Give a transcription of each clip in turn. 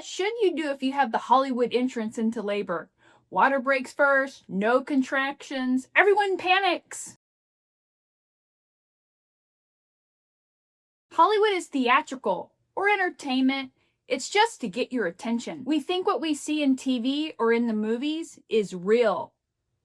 What should you do if you have the Hollywood entrance into labor? Water breaks first, no contractions, everyone panics. Hollywood is theatrical or entertainment. It's just to get your attention. We think what we see in TV or in the movies is real.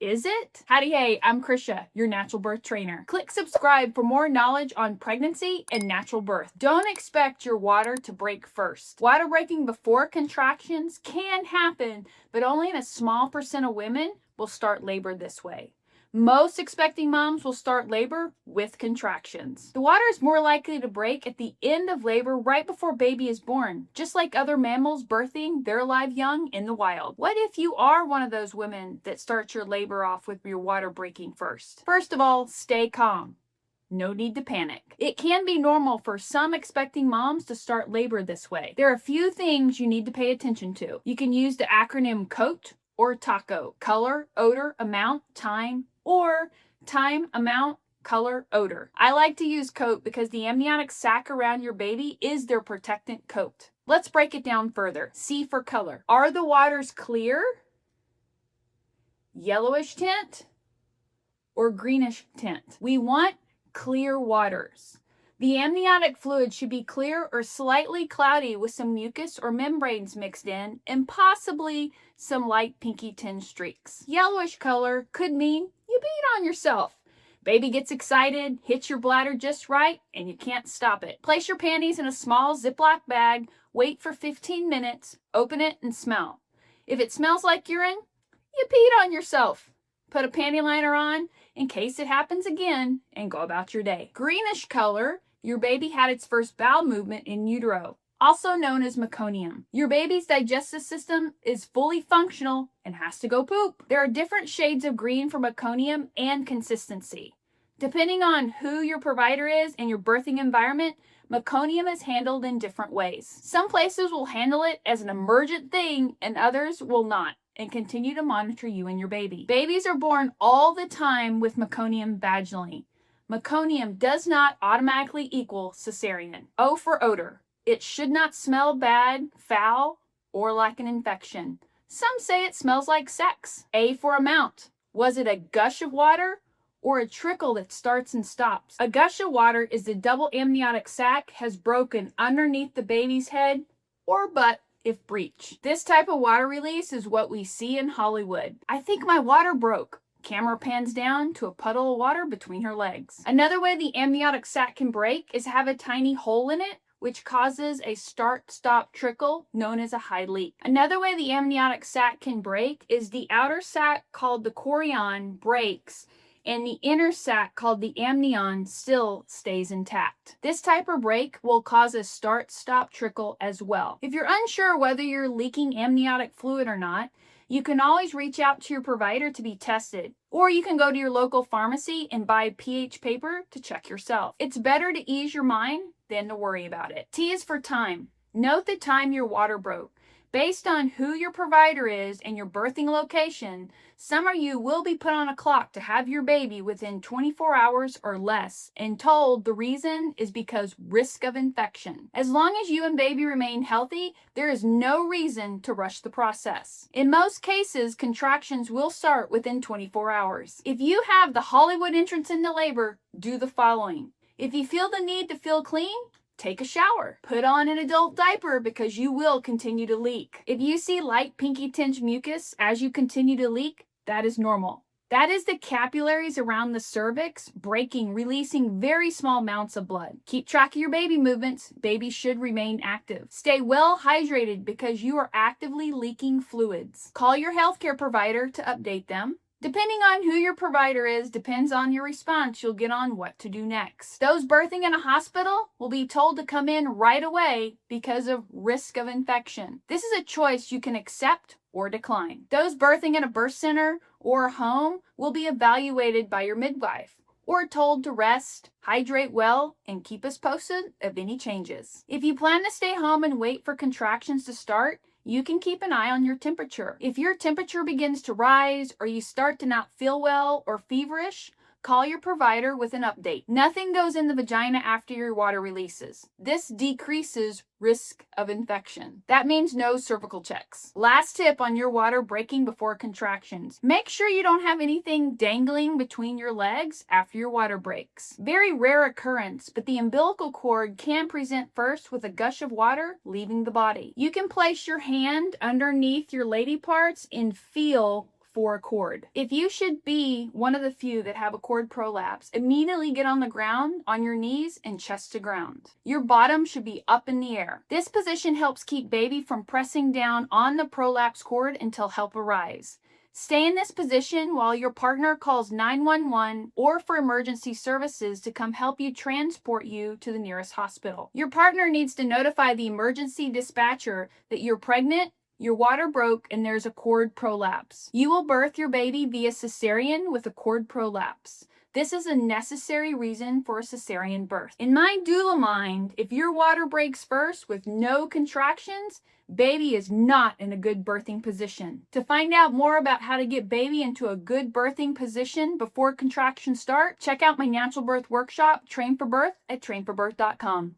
Is it? Howdy, hey, I'm Krisha, your natural birth trainer. Click subscribe for more knowledge on pregnancy and natural birth. Don't expect your water to break first. Water breaking before contractions can happen, but only in a small percent of women will start labor this way. Most expecting moms will start labor with contractions. The water is more likely to break at the end of labor right before baby is born, just like other mammals birthing their live young in the wild. What if you are one of those women that starts your labor off with your water breaking first? First of all, stay calm. No need to panic. It can be normal for some expecting moms to start labor this way. There are a few things you need to pay attention to. You can use the acronym COAT or TACO: color, odor, amount, time, or time, amount, color, odor. I like to use coat because the amniotic sac around your baby is their protectant coat. Let's break it down further. C for color. Are the waters clear, yellowish tint, or greenish tint? We want clear waters. The amniotic fluid should be clear or slightly cloudy with some mucus or membranes mixed in and possibly some light pinky tinge streaks. Yellowish color could mean you beat on yourself. Baby gets excited, hits your bladder just right, and you can't stop it. Place your panties in a small Ziploc bag, wait for 15 minutes, open it and smell. If it smells like urine, you peed on yourself. Put a panty liner on in case it happens again and go about your day. Greenish color, your baby had its first bowel movement in utero, also known as meconium. Your baby's digestive system is fully functional and has to go poop. There are different shades of green for meconium and consistency. Depending on who your provider is and your birthing environment, meconium is handled in different ways. Some places will handle it as an emergent thing and others will not, and continue to monitor you and your baby. Babies are born all the time with meconium vaginally. Meconium does not automatically equal cesarean. O for odor. It should not smell bad, foul, or like an infection. Some say it smells like sex. A for amount. Was it a gush of water or a trickle that starts and stops? A gush of water is the double amniotic sac has broken underneath the baby's head or butt if breached. This type of water release is what we see in Hollywood. I think my water broke. Camera pans down to a puddle of water between her legs. Another way the amniotic sac can break is have a tiny hole in it, which causes a start-stop trickle known as a high leak. Another way the amniotic sac can break is the outer sac called the chorion breaks and the inner sac called the amnion still stays intact. This type of break will cause a start-stop trickle as well. If you're unsure whether you're leaking amniotic fluid or not, you can always reach out to your provider to be tested, or you can go to your local pharmacy and buy pH paper to check yourself. It's better to ease your mind than to worry about it. T is for time. Note the time your water broke. Based on who your provider is and your birthing location, some of you will be put on a clock to have your baby within 24 hours or less, and told the reason is because risk of infection. As long as you and baby remain healthy, there is no reason to rush the process. In most cases, contractions will start within 24 hours. If you have the Hollywood entrance into labor, do the following. If you feel the need to feel clean, take a shower. Put on an adult diaper because you will continue to leak. If you see light pinky tinge mucus as you continue to leak, that is normal. That is the capillaries around the cervix breaking, releasing very small amounts of blood. Keep track of your baby movements. Baby should remain active. Stay well hydrated because you are actively leaking fluids. Call your healthcare provider to update them. Depending on who your provider is, depends on your response, you'll get on what to do next. Those birthing in a hospital will be told to come in right away because of risk of infection. This is a choice you can accept or decline. Those birthing in a birth center or a home will be evaluated by your midwife or told to rest, hydrate well, and keep us posted of any changes. If you plan to stay home and wait for contractions to start, you can keep an eye on your temperature. If your temperature begins to rise or you start to not feel well or feverish, Call your provider with an update. Nothing goes in the vagina after your water releases. This decreases risk of infection. That means no cervical checks. Last tip on your water breaking before contractions. Make sure you don't have anything dangling between your legs after your water breaks. Very rare occurrence, but the umbilical cord can present first with a gush of water leaving the body. You can place your hand underneath your lady parts and feel for a cord. If you should be one of the few that have a cord prolapse, immediately get on the ground on your knees and chest to ground. Your bottom should be up in the air. This position helps keep baby from pressing down on the prolapse cord until help arrives. Stay in this position while your partner calls 911 or for emergency services to come help you transport you to the nearest hospital. Your partner needs to notify the emergency dispatcher that you're pregnant, your water broke, and there's a cord prolapse. You will birth your baby via cesarean with a cord prolapse. This is a necessary reason for a cesarean birth. In my doula mind, if your water breaks first with no contractions, baby is not in a good birthing position. To find out more about how to get baby into a good birthing position before contractions start, check out my natural birth workshop, Train for Birth, at trainforbirth.com.